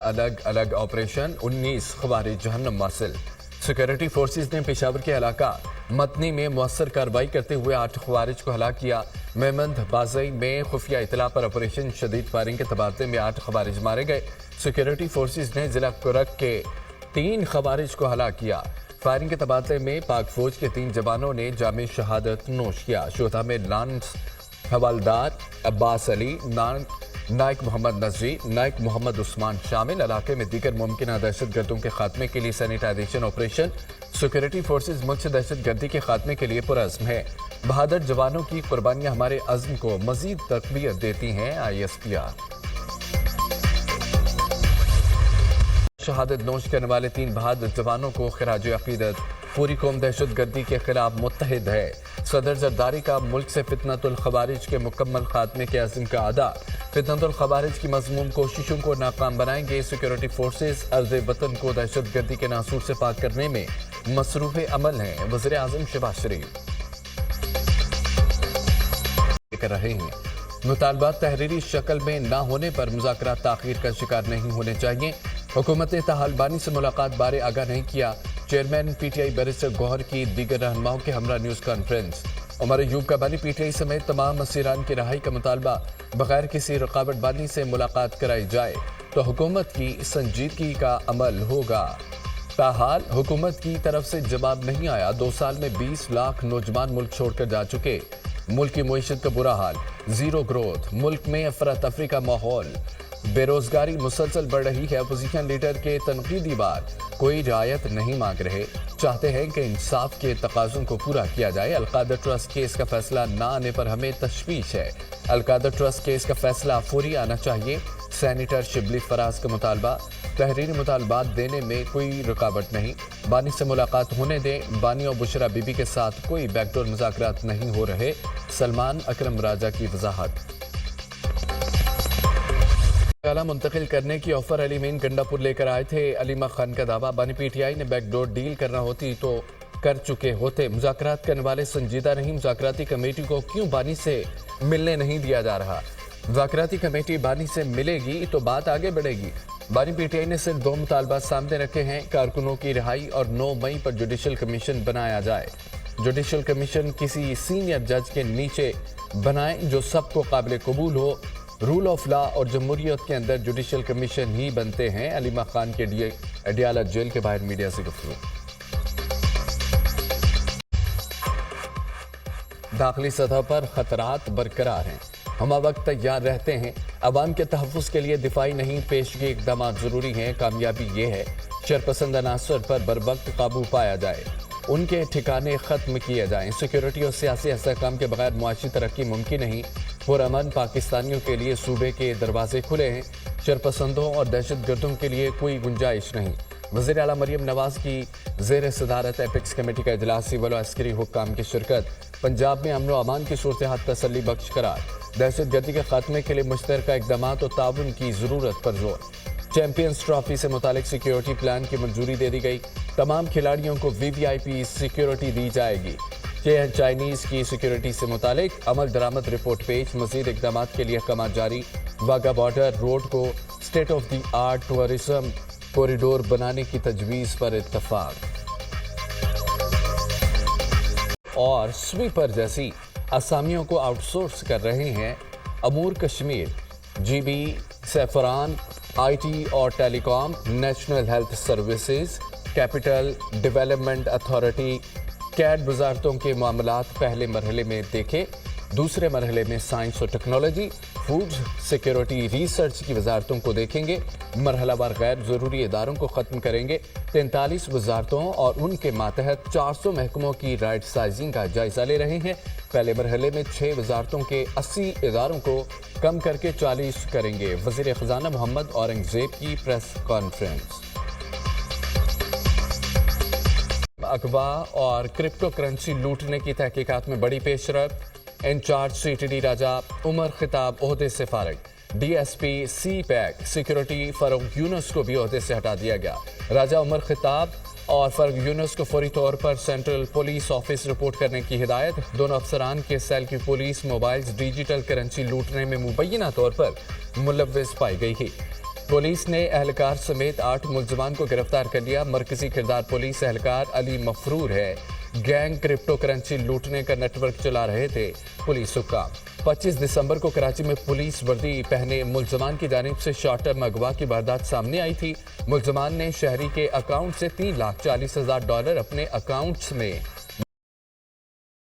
अलग अलग ऑपरेशन 19 खवारिज जहन्नम वासिल। सिक्योरिटी फोर्सेज ने पेशावर के इलाका मतनी में मुअस्सर कार्रवाई करते हुए 8 खवारिज को हलाक किया। मेमंद बाजई में खुफिया इतला पर ऑपरेशन शदीद फायरिंग के तबादले में 8 खवारिज मारे गए। सिक्योरिटी फोर्सेज ने जिला कुरक के 3 खवारिज को हलाक किया। फायरिंग के तबादले में पाक फौज के 3 जवानों ने जामे शहादत नोश किया। शोधा में लांस हवालदार अब्बास अली, नाइक मोहम्मद नजरी, नाइक मोहम्मद उस्मान शामिल। इलाके में दीगर मुमकिन दहशत गर्दों के खात्मे के लिए सैनिटाइजेशन ऑपरेशन। सिक्योरिटी फोर्सेज मुल्क से दहशत गर्दी के खात्मे के लिए पुरअज़्म है। बहादुर जवानों की कुर्बानियां हमारे अज़्म को मजीद तक़वियत देती हैं। ISPR। शहादत नोश करने वाले 3 बहादुर जवानों को खिराज अकीदत। पूरी कौम दहशत गर्दी के खिलाफ मुत्तहिद है। सदर जरदारी का मुल्क से फितनतुल खवारिज के मुकम्मल खात्मे के अज़्म का अदा। फितनतुल खवारिज की मज़मूम कोशिशों को नाकाम बनाएंगे। सिक्योरिटी फोर्सेज अर्ज़ वतन को दहशत गर्दी के नासूर से पाक करने में मसरूफ़ अमल हैं। वज़ीर आज़म शहबाज शरीफ कर रहे हैं। मुतालबात तहरीरी शक्ल में ना होने पर मुज़ाकरात ताख़ीर का शिकार नहीं होने चाहिए। हुकूमत ने तालिबानी से मुलाकात बारे आगाह नहीं किया। चेयरमैन PTI बैरिस्टर गौहर की दीगर रहनुमाओं के हमरा न्यूज़ कॉन्फ्रेंस। उमर अयूब का बानी PTI समेत तमाम असीरान की रहाई का मुतालबा। बगैर किसी रुकावट बानी से मुलाकात कराई जाए तो हुकूमत की संजीदगी का अमल होगा। ताहाल हुकूमत की तरफ से जवाब नहीं आया। 2 साल में 20 लाख नौजवान मुल्क छोड़कर जा चुके। मुल्क की मईशत का बुरा हाल, जीरो ग्रोथ, मुल्क में अफरा तफरी का माहौल, बेरोजगारी मुसलसल बढ़ रही है। अपोजिशन लीडर के तनकीदी बार कोई रियायत नहीं मांग रहे। चाहते हैं कि इंसाफ के तकाज़ों को पूरा किया जाए। अलकादा ट्रस्ट केस का फैसला ना आने पर हमें तशवीश है। अलकादा ट्रस्ट केस का फैसला फौरी आना चाहिए। सैनिटर शिबली फराज का मुतालबा। तहरीरी मुतालबात देने में कोई रुकावट नहीं। बानी से मुलाकात होने दें। बानी और बुशरा बीबी के साथ कोई बैकडोर मुज़ाकरात नहीं हो रहे। सलमान अकरम राजा की वजाहत। मुंतकिल करने की ऑफर अली मीन गंडापुर लेकर आए थे। अलीमा खान का दावा, बानी PTI ने बैकडोर डील करना होती तो कर चुके होते। मुज़ाकरात करने वाले संजीदा नहीं। मुज़ाकराती कमेटी को क्यों बानी से मिलने नहीं दिया जा रहा? मुज़ाकराती कमेटी बानी से मिलेगी तो बात आगे बढ़ेगी। बानी PTI ने सिर्फ 2 मुतालबात सामने रखे हैं। कारकुनों की रिहाई और 9 मई पर जुडिशल कमीशन बनाया जाए। जुडिशल कमीशन किसी सीनियर जज के नीचे बनाए जो सबको काबिल कबूल हो। रूल ऑफ लॉ और जमहूरियत के अंदर जुडिशल कमीशन ही बनते हैं। अलीमा खान के अडियाला जेल के बाहर मीडिया से गुफ्तगू। दाखिली सतह पर खतरात बरकरार हैं। हम वक्त तैयार रहते हैं। अवाम के तहफ़्फ़ुज़ के लिए दिफाई नहीं पेशगी इक़दाम ज़रूरी हैं। कामयाबी ये है शरपसंद अनासर पर बरवक्त काबू पाया जाए, उनके ठिकाने ख़त्म किए जाएँ। सिक्योरिटी और सियासी इस्तेहकाम के बगैर मुआशी तरक्की मुमकिन नहीं। पुरअमन पाकिस्तानियों के लिए सूबे के दरवाजे खुले हैं। शरपसंदों और दहशत गर्दों के लिए कोई गुंजाइश नहीं। वज़ीर आला मरियम नवाज की ज़ेर सदारत एपिक्स कमेटी का इजलास सिविल और अस्करी हुक्काम की शिरकत। पंजाब में अमन व अमान की सूरत हाल तसल्ली बख्श करार। दहशत गर्दी के खात्मे के लिए मुश्तरका इक़दामात और ताउन की ज़रूरत पर जोर। चैंपियंस ट्रॉफी से मुतालिक सिक्योरिटी प्लान की मंजूरी दे दी गई। तमाम खिलाड़ियों को VVIP सिक्योरिटी दी जाएगी। चाइनीज़ की सिक्योरिटी से मुतालिक अमल दरामद रिपोर्ट पेश। मज़ीद इक़दामात के लिए अहकाम जारी। वाघा बॉर्डर रोड को state of the art tourism corridor बनाने की तजवीज़ पर इत्तफाक। और स्वीपर जैसी असामियों को आउटसोर्स कर रहे हैं अमूर कश्मीर, GB, सैफरान, IT और telecom, national health services, capital development authority. कैड वजारतों के मामलात पहले मरहले में देखे। दूसरे मरहले में साइंस और टेक्नोलॉजी, फूड सिक्योरिटी, रिसर्च की वजारतों को देखेंगे। मरहलावार गैर ज़रूरी इदारों को ख़त्म करेंगे। 43 वजारतों और उनके मातहत 400 महकमों की राइट साइजिंग का जायजा ले रहे हैं। पहले मरहले में 6 वजारतों के 80 इदारों को कम करके 40 करेंगे। वज़ीर ख़जाना मोहम्मद औरंगज़ेब की प्रेस कॉन्फ्रेंस। अगवा और क्रिप्टो करेंसी लूटने की तहकीकात में बड़ी पेशरफ। इंचार्ज CTD राजा उमर खिताब ओहदे से फारिग। DSP CPAC security Farooq Yunus को भी ओहदे से हटा दिया गया। राजा उमर खिताब और फरूक यूनुस को फौरी तौर पर सेंट्रल पुलिस ऑफिस रिपोर्ट करने की हिदायत। दोनों अफसरान के सेल की पुलिस मोबाइल्स डिजिटल करेंसी लूटने में मुबैना तौर पर मुलव्विस पाई गई है। पुलिस ने एहलकार समेत 8 मुलजमान को गिरफ्तार कर लिया। मरकजी किरदार पुलिस एहलकार अली मफरूर है। गैंग क्रिप्टो करेंसी लूटने का नेटवर्क चला रहे थे। पुलिस हुक्म 25 दिसंबर को कराची में पुलिस वर्दी पहने मुलजमान की जानिब से शॉर्ट टर्म अगवा की वारदात सामने आई थी। मुलजमान ने शहरी के अकाउंट से $3,40,000 अपने अकाउंट्स में